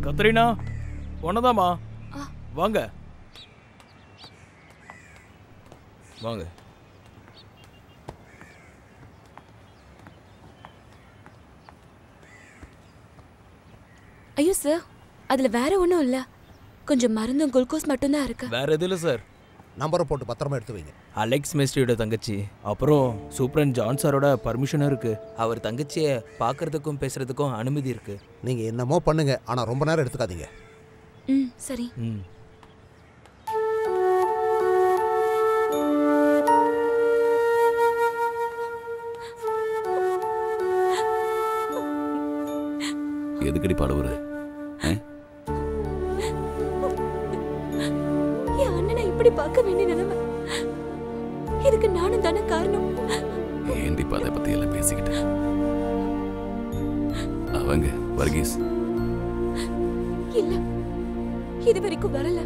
கத்ரீனா ஒன்னதாமா வாங்க வாங்க. ஐயோ சார், அதுல வேற ஒன்றும் இல்லை, கொஞ்சம் மருந்தும் குளுக்கோஸ் மட்டும்தான் இருக்கு. வேற எது இல்லை சார். நம்பரை போட்டு பத்திரமா எடுத்து வைங்க. அலெக்ஸ் மேஸ்ட்ரியோட தங்கச்சி, அப்புறம் சூப்பரண்ட் ஜான் சாரோட பர்மிஷனும் இருக்கு. அவர் தங்கச்சியை பார்க்கறதுக்கும் பேசுறதுக்கும் அனுமதி இருக்கு. நீங்க என்னமோ பண்ணுங்க, ஆனா ரொம்ப நேரம் எடுத்துக்காதீங்க. ம் சரி. எதுக்கடி பாடுவரு? என் அண்ணனை இப்படி பார்க்க வேண்டிய நிலைமை, இதுக்கு நானும் தானே காரணம். ஏண்டி அதை பத்தி எல்லாம் பேசிக்கிட்டு? அவங்க வர்கீஸ் இல்ல, இது வரைக்கும் வரல.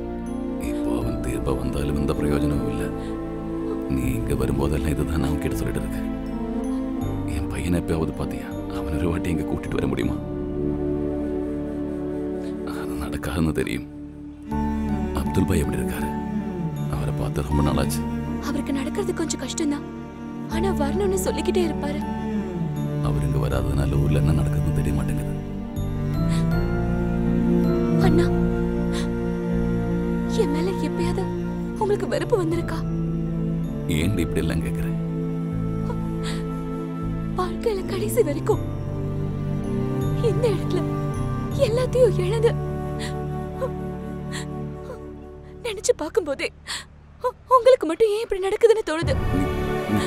இப்போ அவன் தீர்ப்ப வந்தாலும் எந்த பிரயோஜனமும் இல்லை. நீ இங்க வரும்போதெல்லாம் இதுதான் நான் கிட்ட சொல்லிட்டு இருக்கேன். என் பையனை எப்பயாவது பாத்தியா? அவன் ஒரு வாட்டி இங்க கூட்டிட்டு வர முடியுமா? அது நடக்காதுன்னு தெரியும். அப்துல் பாய் எப்படி இருக்காரு? அவரை பார்த்து ரொம்ப நாளாச்சு. அவருக்கு நடக்கிறது கொஞ்சம் கஷ்டம்தான், ஆனா வரணும்னு சொல்லிக்கிட்டே இருப்பாரு. அவர் இங்க வராதனால ஊர்ல என்ன நடக்குதுன்னு தெரிய மாட்டேங்குது. அண்ணா, என் மேல எப்பயாவது உங்களுக்கு வெறுப்பு வந்திருக்கா? ஏன் இப்படி எல்லாம் கேட்கிறேன்? வாழ்க்கையில கடைசி வரைக்கும் இந்த இடத்துல எல்லாத்தையும் இழந்து நினைச்சு பார்க்கும் போதே உங்களுக்கு மட்டும் ஏன் இப்படி நடக்குதுன்னு தோணுது.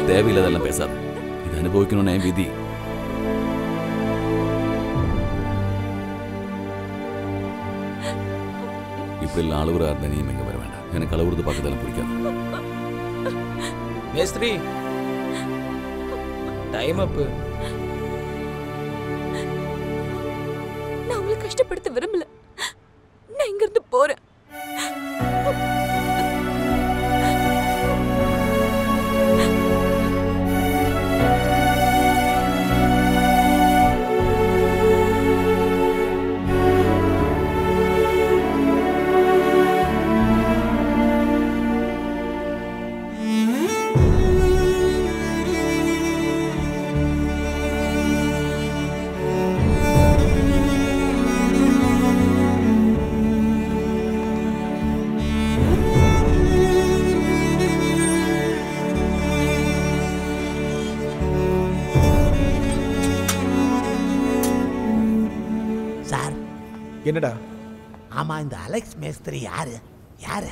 தேவையில்லாதெல்லாம் பேசாத. இது அனுபவிக்கணும்னு என் விதி. இப்படி எல்லாம் அழுவுறா இருந்தா நீ இங்க வர வேண்டாம். எனக்கு அழுவுறது பார்க்கறதெல்லாம் பிடிக்காது. மேஸ்திரி, டைம் அப். நான் உங்களை கஷ்டப்படுத்த விரும்பல, நான் இங்க இருந்து போறேன். என்னடா? ஆமா, இந்த அலெக்ஸ் மேஸ்திரி யாரு? யாரு?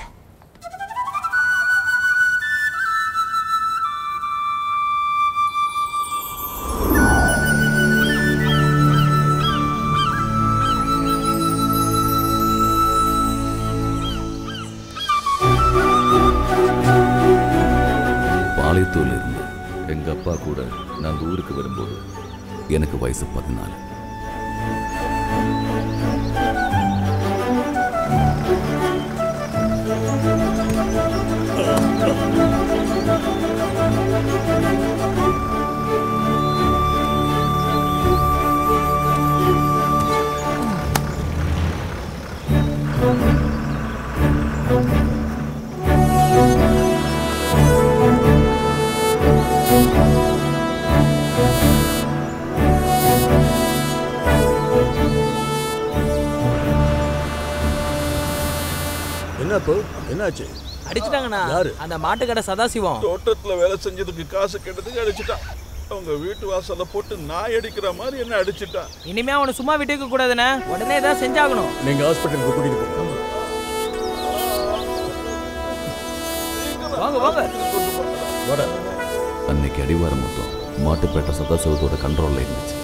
பாளையத்தூர்ல இருந்து எங்க அப்பா கூட நான் ஊருக்கு வரும்போது எனக்கு வயசு 14. என்னாச்சு? அடிச்சிட்டாங்கண்ணா. அந்த மாட்டுக்கடை சதாசிவம் தோட்டத்துல வேலை செஞ்சதுக்கு காசு கேட்டதுக்கு அடிச்சுட்டான். அவங்க வீட்டு வாசல்ல போட்டு நாய் அடிக்கிற மாதிரி என்ன அடிச்சுட்டான். இனிமே அவனை சும்மா விட்டுக்க கூடாதுண்ணே, உடனே ஏதாவது செஞ்சாகணும். நீங்க ஹாஸ்பிட்டலுக்கு கூட்டிட்டு போங்க. வாங்க வாங்க. அன்னைக்கு அடிவாரம் மொத்தம் மாட்டுப்பேட்டை சதாசிவத்தோட கண்ட்ரோல்ல இருந்துச்சு.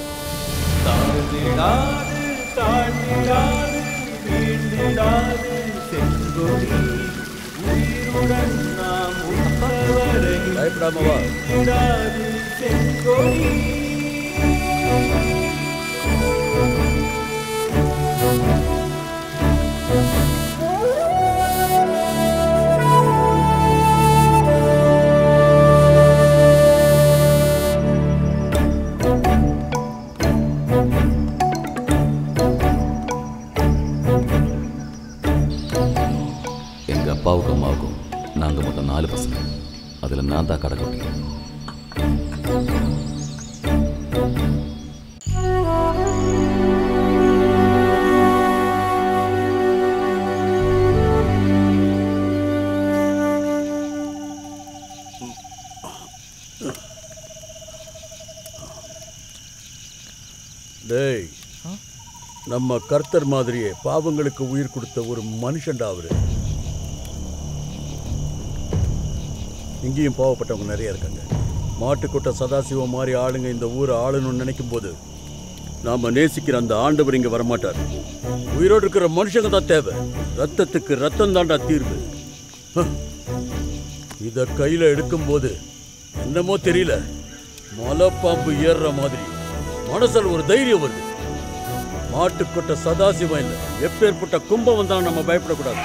பயப்படாம வா. அப்பாவுக்கும் அம்மாவுக்கும் நாங்கள் மொத்தம் 4 பசங்க. அதில் நான் தான் கடைக்குட்டி. டேய், நம்ம கர்த்தர் மாதிரியே பாவங்களுக்கு உயிர் கொடுத்த ஒரு மனுஷன்டா அவரு. இங்கேயும் பாவப்பட்டவங்க நிறைய இருக்காங்க. மாட்டுக்கொட்டை சதாசிவம் மாதிரி ஆளுங்க இந்த ஊரை ஆளணும்னு நினைக்கும் போது நாம நேசிக்கிற அந்த ஆண்டவர் இங்க வரமாட்டார். உயிரோடு இருக்கிற மனுஷங்க தான் தேவை. ரத்தத்துக்கு ரத்தம் தாண்டா தீர்வு. இத கையில எடுக்கும் போது என்னமோ தெரியல, மலைப்பாம்பு ஏறுற மாதிரி மனசில் ஒரு தைரியம் வருது. மாட்டுக்கொட்ட சதாசிவம் இல்லை, எப்பேற்பட்ட கும்பம் வந்தாலும் நம்ம பயப்படக்கூடாது.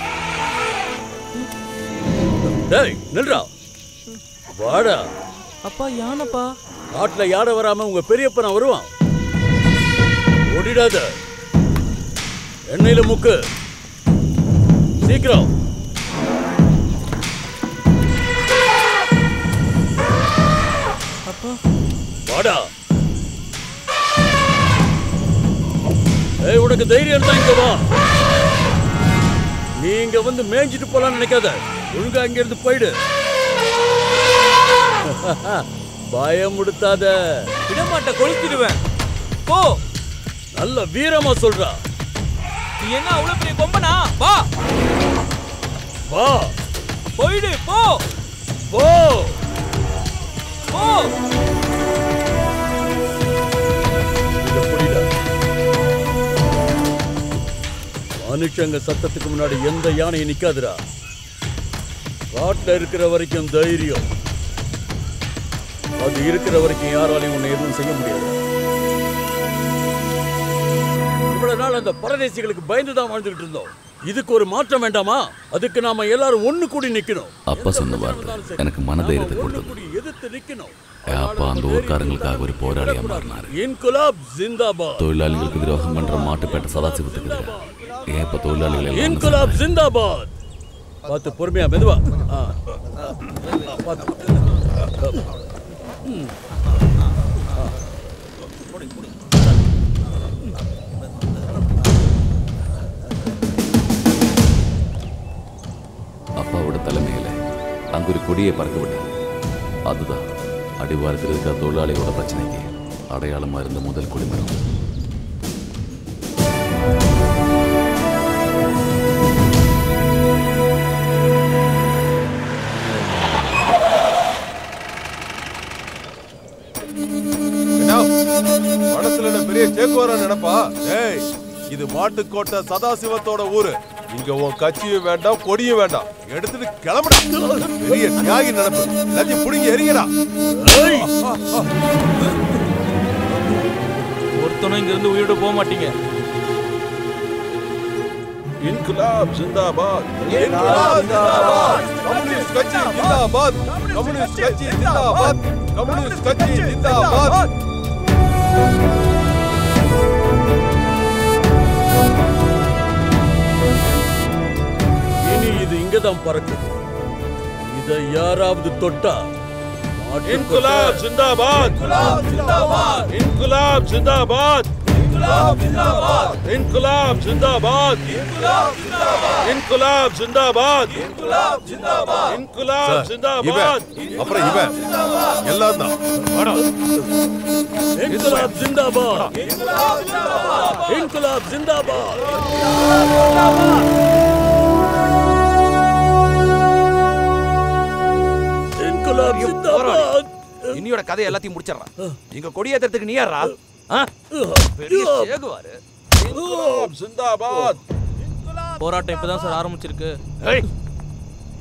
டேய் நில்றா, வாடா. அப்பா யானைப்பா. காட்டுல யாரை வராம உங்க பெரியப்பா நான் வருவான். ஓடிடாத, எண்ணெயில முக்கு, சீக்கிரம். அப்பா வாடா. ஏய், உனக்கு தைரியம் இருந்தா இங்க வா. நீங்க வந்து மேய்ஞ்சிட்டு போலான்னு நினைக்காத, ஒழுங்கா இங்க இருந்து போயிடு. பயமுடுத்தாத, விடமாட்ட, கொளுத்திடுவேன். போ. நல்ல வீரமா சொல்றா. நீ என்ன அவ்வளவு பெரிய கொம்பனா? வா வா, போயிடு. போ போ போ. இத புரியல. மனுஷங்க சத்தத்துக்கு முன்னாடி எந்த யானையும் நிக்காதுடா. காட்டுல இருக்கிற வரைக்கும் தைரியம், அது இருக்கிற வரைக்கும் யாராலையும் உன்னை எதுவும் செய்ய முடியாது. இவ்வளவு நாள் அந்த பரதேசிகளுக்கு பயந்துதான் வாழ்ந்துகிட்டு இருந்தோம். இதுக்கு ஒரு மாற்றம் வேண்டாமா? அதுக்கு நாம எல்லாரும் ஒண்ணு கூடி நிக்கணும். அப்பா சொன்ன வார்த்தை எனக்கு மனதைரியத்தை கொடுத்தது. எதிர்த்து நிக்கணும். அப்பா அந்த ஊர்க்காரங்களுக்காக ஒரு போராளியா மாறினாரு. இன்குலாப் ஜிந்தாபாத். தொழிலாளிகளுக்கு துரோகம் பண்ற மாட்டுப்பேட்டை சதாசிவத்துக்கு எதிராக ஏன் இப்ப தொழிலாளிகள் இன்குலாப் ஜிந்தாபாத். பார்த்து பொறுமையா, மெதுவா. அப்பாவோட தலைமையில அங்க ஒரு கொடியை பறக்க விட்டார். அதுதான் அடிவாரத்தில் இருக்கிற தொழிலாளிகளோட பிரச்சனைக்கு அடையாளமா இருந்த முதல் கொடிமரம். பெரிய சேக்குவாரா நினைப்பா? ஏய், இது மாட்டுக்கோட்டை சதாசிவத்தோட ஊரு. இங்க உன் கட்சியும் வேண்டாம், கொடியும் வேண்டாம். எடுத்துட்டு கிளம்புடா. பெரிய தியாகி நினைப்பு. எல்லாத்தையும் புடிங்கி எறிங்கடா. ஒருத்தனும் இங்க இருந்து உயிரோட போக மாட்டீங்க. இன்குலாப் ஜிந்தாபாத். இன்குலாப் ஜிந்தாபாத். கம்யூனிஸ்ட் கட்சி ஜிந்தாபாத். கம்யூனிஸ்ட் கட்சி ஜிந்தாபாத். கம்யூனிஸ்ட் கட்சி ஜிந்தாபாத். இனி இது இங்கதான் பறக்குது. இதை யாராவது தொட்டா இன்குலாப் ஜிந்தாபாத். இன்குலாப் ஜிந்தாபாத். இன்குலாப் ஜிந்தாபாத். இன்குலாப் ஜிந்தாபாத். இன்குலாப் ஜிந்தாபாத். இன்குலாப் ஜிந்தாபாத். இன்குலாப் ஜிந்தாபாத். இன்குலாப் ஜிந்தாபாத். அப்புறம் இவன் எல்லாம் தான். இன்குலாப் ஜிந்தாபாத். இன்குலாப் ஜிந்தாபாத். இன்குலாப் ஜிந்தாபாத். இன்னியோட கதை எல்லாத்தையும் முடிச்சிடறான். எங்க கொடியேற்றத்துக்கு நீ யாரா? பெரிய சேகுவாரு. இன்குலாப் ஜிந்தாபாத். போராட்டம் இப்பதான் சார் ஆரம்பிச்சிருக்கு.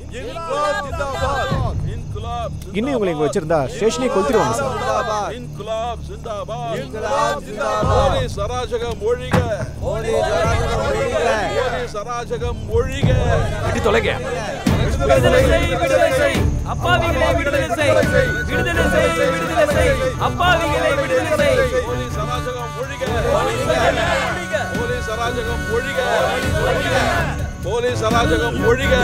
இன்குலாப் ஜிந்தாபாத். இன்குலாப் இன்னும் உங்களை இங்க வச்சிருந்தா ஸ்டேஷனே கொளுத்திடுவாங்க சார். இன்குலாப் ஜிந்தாபாத். இன்குலாப் ஜிந்தாபாத். போலீஸ் அராஜகம் ஒழிக. போலீஸ் அராஜகம் ஒழிக. போலீஸ் அராஜகம் ஒழிக. விட்டு தொலைங்க. விடுதலை செய், விடுதலை செய், அப்பாவிகளை விடுதலை செய், விடுதலை செய், விடுதலை செய், அப்பாவிகளை விடுதலை செய். போலீஸ் அராஜகம் ஒழிக. போலீஸ் அராஜகம் ஒழிக. போலீஸ் அராஜகம் ஒழிக.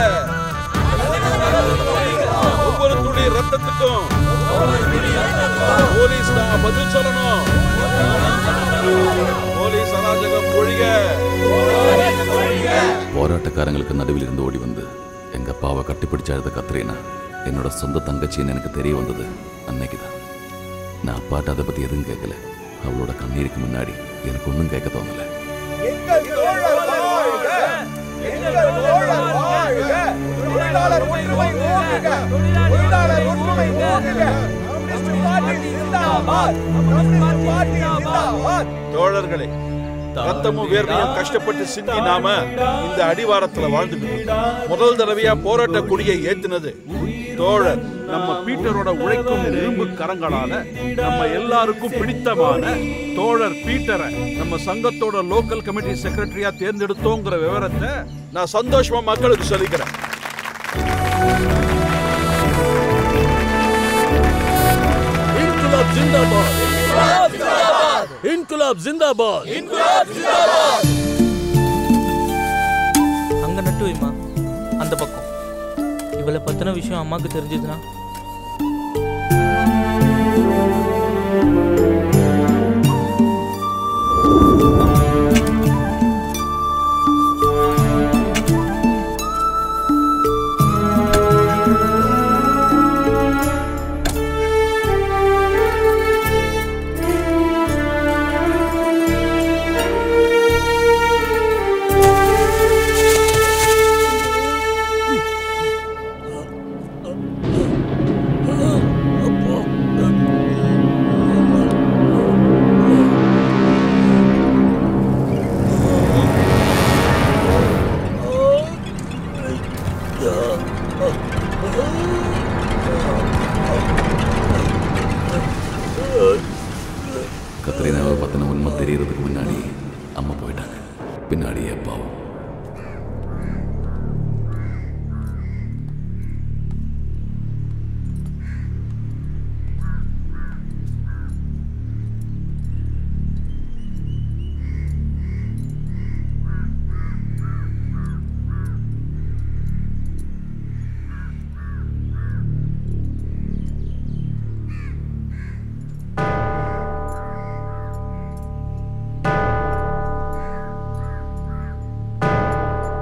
ஒவ்வொரு துளி ரத்தத்துக்கும் போலீஸ் தான் பதில் சொல்லணும். போலீஸ் அராஜகம் ஒழிக. போராட்டக்காரங்களுக்கு நடுவில் இருந்து ஓடி வந்து எங்க அப்பாவை கட்டிப்பிடிச்ச அழுத கத்ரீனா என்னோட சொந்த தங்கச்சின்னு எனக்கு தெரிய வந்தது அன்னைக்குதான். நான் அப்பாட்ட அதை பத்தி எதுவும் கேட்கல. அவளோட கண்ணீருக்கு முன்னாடி எனக்கு ஒன்றும் கேட்க தோணல. தோழர்களே, ரத்தமும் வேர்வையும் கஷ்டப்பட்டு சிந்தி நாம இந்த அடிவாரத்துல வாழ்ந்துட்டு முதல் தடவையா போராட்ட கொடியை ஏத்துனது தோழர் நம்ம பீட்டரோட உழைக்கும் இரும்பு கரங்களால நம்ம எல்லாருக்கும் பிடித்தமான தோழர் பீட்டரை நம்ம சங்கத்தோட லோக்கல் கமிட்டி செக்ரட்டரியா தேர்ந்தெடுத்தோங்கிற விவரத்தை நான் சந்தோஷமா மக்களுக்கு சொல்லிக்கிறேன். இன்குலாப் ஜிந்தாபாத்! இன்குலாப் ஜிந்தாபாத்! அங்க நட்டு வைமா, அந்த பக்கம். இவளை பத்தின விஷயம் அம்மாக்கு தெரிஞ்சதுன்னா கத்ரீனாவை பத்தின உண்மை தெரியறதுக்கு முன்னாடி அம்மா போயிட்டாங்க. பின்னாடியே அப்பாவும்.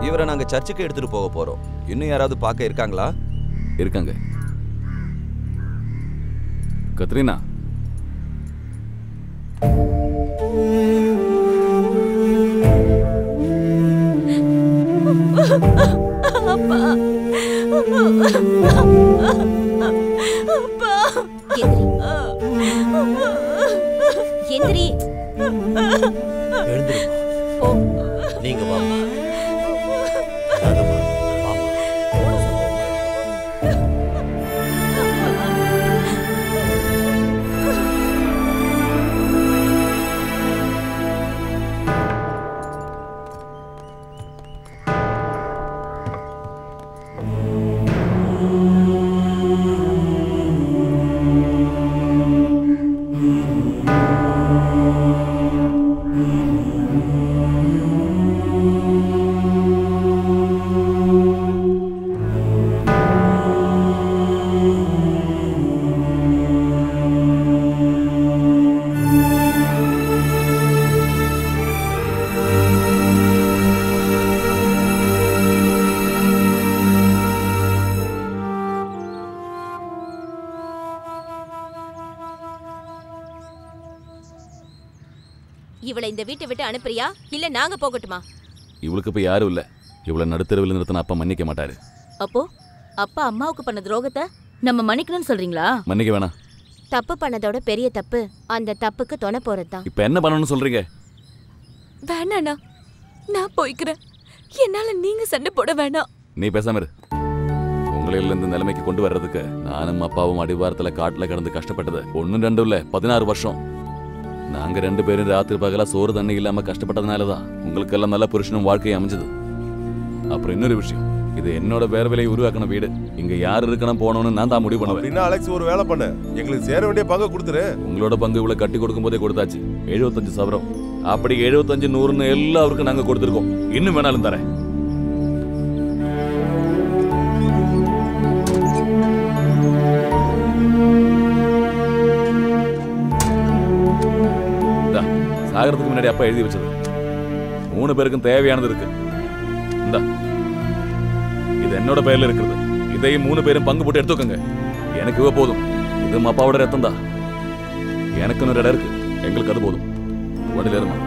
இவரை நாங்க சர்ச்சுக்கு எடுத்துட்டு போக போறோம். இன்னும் யாராவது பார்க்க இருக்காங்களா? இருக்காங்க. கத்ரீனா, எந்திரி. நீங்க வாங்க. இவளை இந்த வீட்டை விட்டு அனுப்புறியா இல்ல நாங்க போகட்டுமா? இவளுக்கு இப்ப யாரும் இல்ல. இவளை நடுத்தரவில் நிறுத்தின அப்பா மன்னிக்க மாட்டாரு. அப்போ அப்பா அம்மாவுக்கு பண்ண துரோகத்தை நம்ம மன்னிக்கணும்னு சொல்றீங்களா? மன்னிக்க வேணாம். தப்பு பண்ணதோட பெரிய தப்பு அந்த தப்புக்கு துணை போறதுதான். இப்ப என்ன பண்ணணும்னு சொல்றீங்க? வேணாண்ணா, நான் போய்க்கிறேன். என்னால நீங்க சண்டை போட வேணாம். நீ பேசாம இரு. உங்களில் இந்த நிலைமைக்கு கொண்டு வர்றதுக்கு நானும் அப்பாவும் அடிவாரத்துல காட்டுல கிடந்து கஷ்டப்பட்டது 1 2 இல்ல 16 வருஷம். நாங்க 2 பேரும் ராத்திரி பகலா சோறு தண்ணி இல்லாம கஷ்டப்பட்டதுனாலதான் உங்களுக்கு எல்லாம் நல்ல புருஷனும் வாழ்க்கையை அமைஞ்சது. அப்புறம் இன்னொரு விஷயம், இது என்னோட வேற வேலையை உருவாக்கின வீடு. இங்க யாரு இருக்கணும் போனோம்னு நான் தான் முடிவு பண்ணுவேன். அப்படின்னா அலெக்ஸ் ஒரு வேலை பண்ணு, எங்களுக்கு சேர வேண்டிய பங்கு கொடுத்துரு. உங்களோட பங்கு இவ்வளவு கட்டி கொடுக்கும் போதே கொடுத்தாச்சு. 75 சவரம். அப்படி 75 100ன்னு எல்லாருக்கும் நாங்க கொடுத்துருக்கோம். இன்னும் வேணாலும் தரேன். சாகிறதுக்கு முன்னாடி அப்பா எழுதி வச்சது. 3 பேருக்கும் தேவையானது இருக்கு. இந்தா, இது என்னோட பெயர்ல இருக்குது. இதையும் 3 பேரும் பங்கு போட்டு எடுத்துக்கோங்க. எனக்கு இவ போதும். இது அப்பாவோட ரத்தம் தான். எனக்கு இன்னொரு இடம் இருக்கு. எங்களுக்கு அது போதும். உடனே இருமா.